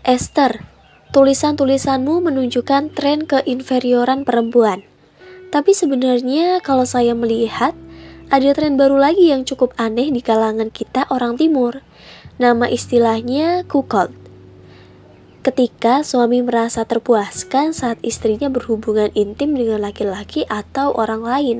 Esther, tulisan-tulisanmu menunjukkan tren keinferioran perempuan. Tapi sebenarnya kalau saya melihat, ada tren baru lagi yang cukup aneh di kalangan kita orang timur. Nama istilahnya cuckold. Ketika suami merasa terpuaskan saat istrinya berhubungan intim dengan laki-laki atau orang lain.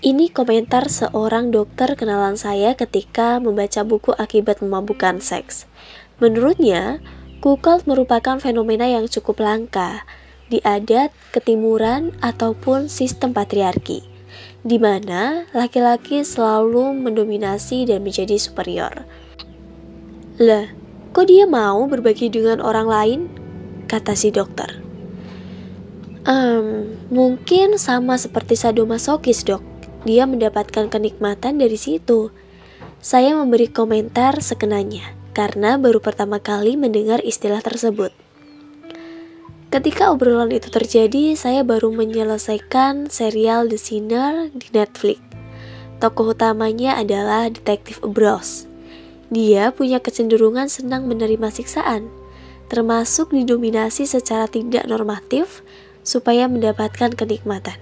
Ini komentar seorang dokter kenalan saya ketika membaca buku akibat memabukkan seks. Menurutnya, cuckold merupakan fenomena yang cukup langka di adat, ketimuran, ataupun sistem patriarki, di mana laki-laki selalu mendominasi dan menjadi superior. Lah, kok dia mau berbagi dengan orang lain? Kata si dokter. Mungkin sama seperti sadomasokis, dok. Dia mendapatkan kenikmatan dari situ. Saya memberi komentar sekenanya, karena baru pertama kali mendengar istilah tersebut. Ketika obrolan itu terjadi, saya baru menyelesaikan serial The Sinner di Netflix. Tokoh utamanya adalah detektif Ambrose. Dia punya kecenderungan senang menerima siksaan, termasuk didominasi secara tidak normatif supaya mendapatkan kenikmatan.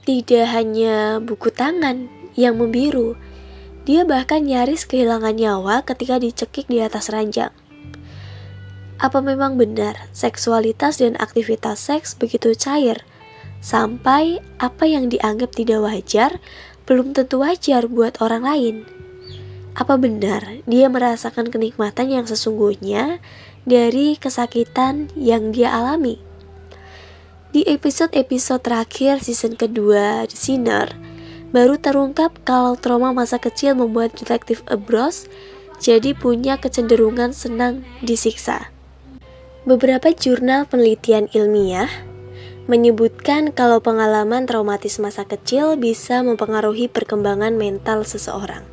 Tidak hanya buku tangan yang membiru, dia bahkan nyaris kehilangan nyawa ketika dicekik di atas ranjang. Apa memang benar seksualitas dan aktivitas seks begitu cair, sampai apa yang dianggap tidak wajar belum tentu wajar buat orang lain? Apa benar dia merasakan kenikmatan yang sesungguhnya dari kesakitan yang dia alami? Di episode-episode terakhir season kedua The Sinner, baru terungkap kalau trauma masa kecil membuat detektif Ambrose jadi punya kecenderungan senang disiksa. Beberapa jurnal penelitian ilmiah menyebutkan kalau pengalaman traumatis masa kecil bisa mempengaruhi perkembangan mental seseorang,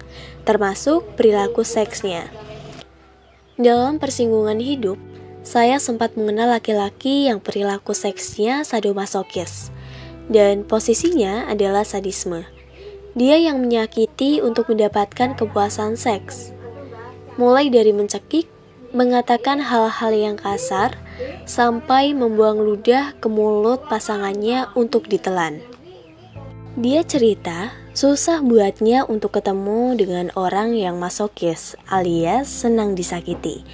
termasuk perilaku seksnya. Dalam persinggungan hidup, saya sempat mengenal laki-laki yang perilaku seksnya sadomasokis, dan posisinya adalah sadisme. Dia yang menyakiti untuk mendapatkan kepuasan seks, mulai dari mencekik, mengatakan hal-hal yang kasar, sampai membuang ludah ke mulut pasangannya untuk ditelan. Dia cerita, susah buatnya untuk ketemu dengan orang yang masokis alias senang disakiti,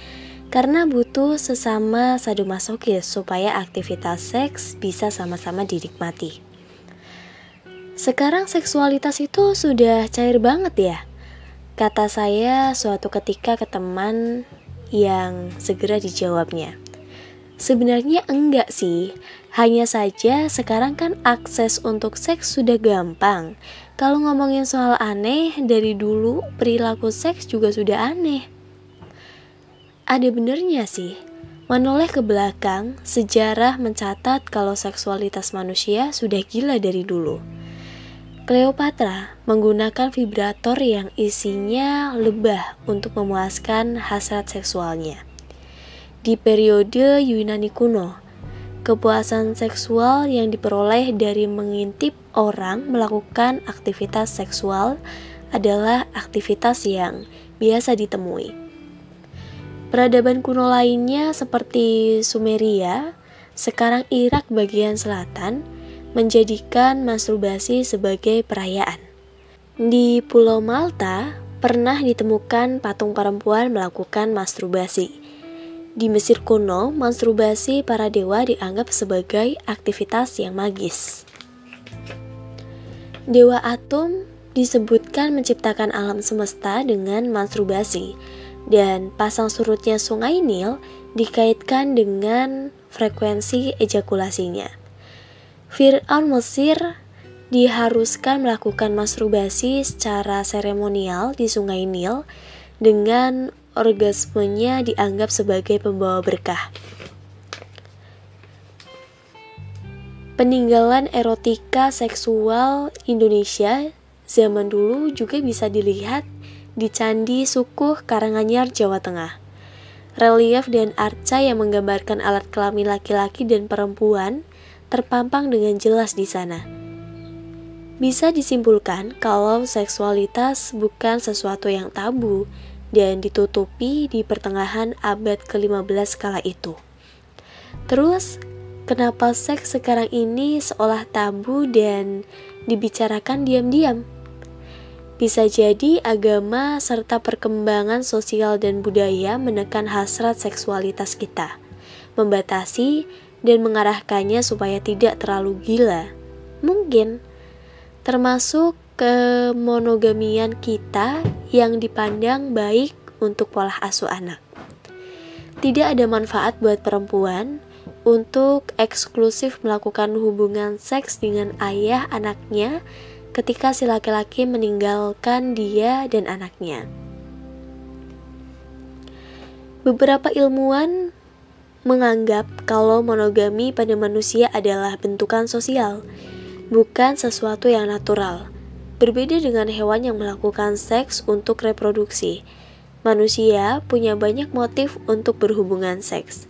karena butuh sesama sadomasokis supaya aktivitas seks bisa sama-sama dinikmati. Sekarang seksualitas itu sudah cair banget ya, kata saya suatu ketika ke teman yang segera dijawabnya. Sebenarnya enggak sih, hanya saja sekarang kan akses untuk seks sudah gampang. Kalau ngomongin soal aneh, dari dulu perilaku seks juga sudah aneh. Ada benernya sih, menoleh ke belakang, sejarah mencatat kalau seksualitas manusia sudah gila dari dulu. Cleopatra menggunakan vibrator yang isinya lebah untuk memuaskan hasrat seksualnya. Di periode Yunani kuno, kepuasan seksual yang diperoleh dari mengintip orang melakukan aktivitas seksual adalah aktivitas yang biasa ditemui. Peradaban kuno lainnya seperti Sumeria, sekarang Irak bagian selatan, menjadikan masturbasi sebagai perayaan. Di Pulau Malta, pernah ditemukan patung perempuan melakukan masturbasi. Di Mesir kuno, masturbasi para dewa dianggap sebagai aktivitas yang magis. Dewa Atum disebutkan menciptakan alam semesta dengan masturbasi, dan pasang surutnya sungai Nil dikaitkan dengan frekuensi ejakulasinya. Fir'aun Mesir diharuskan melakukan masturbasi secara seremonial di sungai Nil dengan orgasmenya dianggap sebagai pembawa berkah. Peninggalan erotika seksual Indonesia zaman dulu juga bisa dilihat di Candi Sukuh Karanganyar, Jawa Tengah. Relief dan arca yang menggambarkan alat kelamin laki-laki dan perempuan terpampang dengan jelas di sana. Bisa disimpulkan kalau seksualitas bukan sesuatu yang tabu dan ditutupi di pertengahan abad ke-15 kala itu. Terus, kenapa seks sekarang ini seolah tabu dan dibicarakan diam-diam? Bisa jadi agama serta perkembangan sosial dan budaya menekan hasrat seksualitas kita, membatasi dan mengarahkannya supaya tidak terlalu gila. Mungkin termasuk kemonogamian kita yang dipandang baik untuk pola asuh anak. Tidak ada manfaat buat perempuan untuk eksklusif melakukan hubungan seks dengan ayah anaknya ketika si laki-laki meninggalkan dia dan anaknya. Beberapa ilmuwan menganggap kalau monogami pada manusia adalah bentukan sosial, bukan sesuatu yang natural. Berbeda dengan hewan yang melakukan seks untuk reproduksi, manusia punya banyak motif untuk berhubungan seks.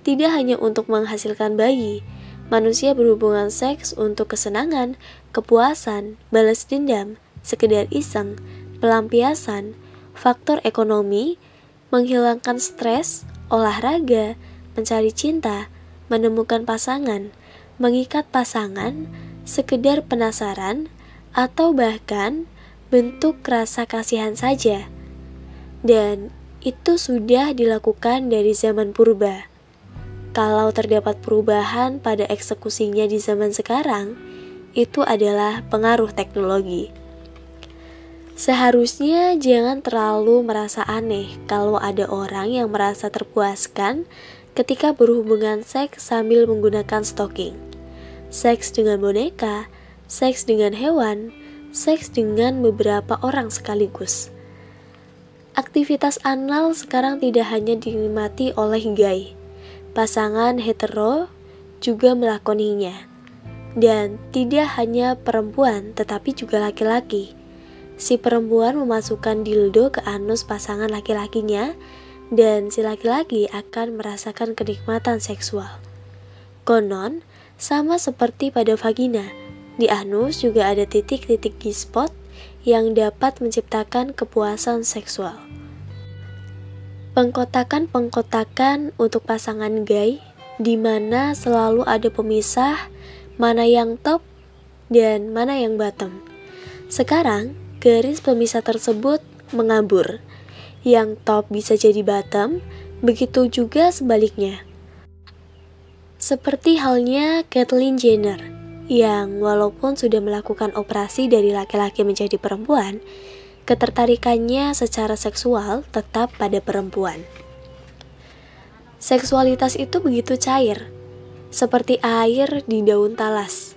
Tidak hanya untuk menghasilkan bayi, manusia berhubungan seks untuk kesenangan, kepuasan, balas dendam, sekedar iseng, pelampiasan, faktor ekonomi, menghilangkan stres, olahraga, mencari cinta, menemukan pasangan, mengikat pasangan, sekedar penasaran, atau bahkan bentuk rasa kasihan saja. Dan itu sudah dilakukan dari zaman purba. Kalau terdapat perubahan pada eksekusinya di zaman sekarang, itu adalah pengaruh teknologi. Seharusnya jangan terlalu merasa aneh kalau ada orang yang merasa terpuaskan ketika berhubungan seks sambil menggunakan stocking. Seks dengan boneka, seks dengan hewan, seks dengan beberapa orang sekaligus. Aktivitas anal sekarang tidak hanya dinikmati oleh gay. Pasangan hetero juga melakoninya. Dan tidak hanya perempuan, tetapi juga laki-laki. Si perempuan memasukkan dildo ke anus pasangan laki-lakinya, dan si laki-laki akan merasakan kenikmatan seksual. Konon, sama seperti pada vagina, di anus juga ada titik-titik G-spot yang dapat menciptakan kepuasan seksual. Pengkotakan-pengkotakan untuk pasangan gay, di mana selalu ada pemisah mana yang top dan mana yang bottom. Sekarang, garis pemisah tersebut mengabur. Yang top bisa jadi bottom, begitu juga sebaliknya. Seperti halnya Caitlyn Jenner, yang walaupun sudah melakukan operasi dari laki-laki menjadi perempuan, ketertarikannya secara seksual tetap pada perempuan. Seksualitas itu begitu cair, seperti air di daun talas.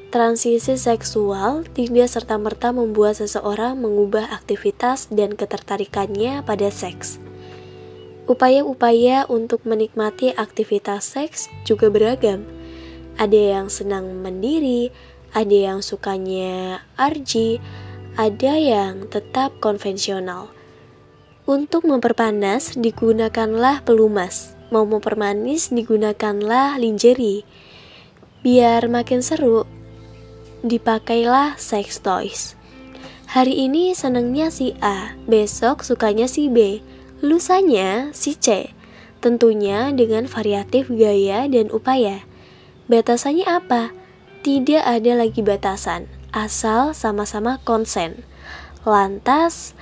Transisi seksual tidak serta-merta membuat seseorang mengubah aktivitas dan ketertarikannya pada seks. Upaya-upaya untuk menikmati aktivitas seks juga beragam. Ada yang senang mandiri, ada yang sukanya argy, ada yang tetap konvensional. Untuk memperpanas digunakanlah pelumas, mau mempermanis digunakanlah lingerie. Biar makin seru, dipakailah sex toys. Hari ini senangnya si A, besok sukanya si B, lusanya si C. Tentunya dengan variatif gaya dan upaya. Batasannya apa? Tidak ada lagi batasan, asal sama-sama konsen. Lantas,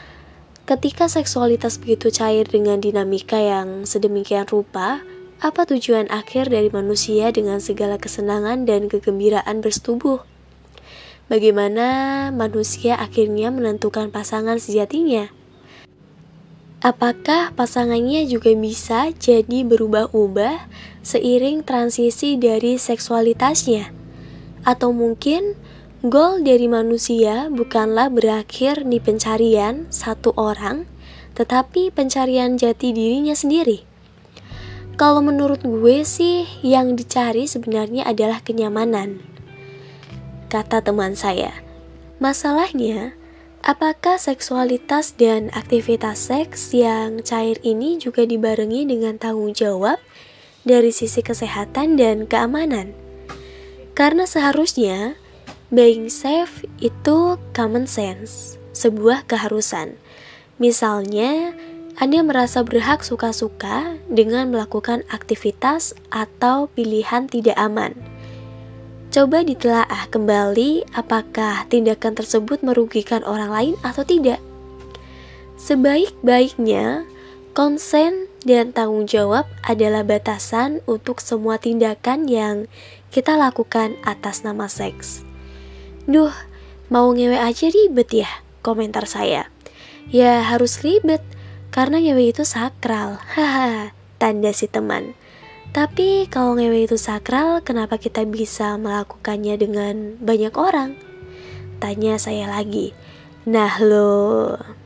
ketika seksualitas begitu cair dengan dinamika yang sedemikian rupa, apa tujuan akhir dari manusia dengan segala kesenangan dan kegembiraan bersetubuh? Bagaimana manusia akhirnya menentukan pasangan sejatinya? Apakah pasangannya juga bisa jadi berubah-ubah seiring transisi dari seksualitasnya? Atau mungkin goal dari manusia bukanlah berakhir di pencarian satu orang, tetapi pencarian jati dirinya sendiri? Kalau menurut gue sih, yang dicari sebenarnya adalah kenyamanan. Kata teman saya, masalahnya, apakah seksualitas dan aktivitas seks yang cair ini juga dibarengi dengan tanggung jawab dari sisi kesehatan dan keamanan? Karena seharusnya being safe itu common sense, sebuah keharusan. Misalnya, Anda merasa berhak suka-suka dengan melakukan aktivitas atau pilihan tidak aman. Coba ditelaah kembali apakah tindakan tersebut merugikan orang lain atau tidak. Sebaik-baiknya, konsen dan tanggung jawab adalah batasan untuk semua tindakan yang kita lakukan atas nama seks. Duh, mau ngewe aja ribet ya, komentar saya. Ya harus ribet, karena ngewe itu sakral, haha, tanda si teman. Tapi kalau ngewe itu sakral, kenapa kita bisa melakukannya dengan banyak orang? Tanya saya lagi. Nah loh.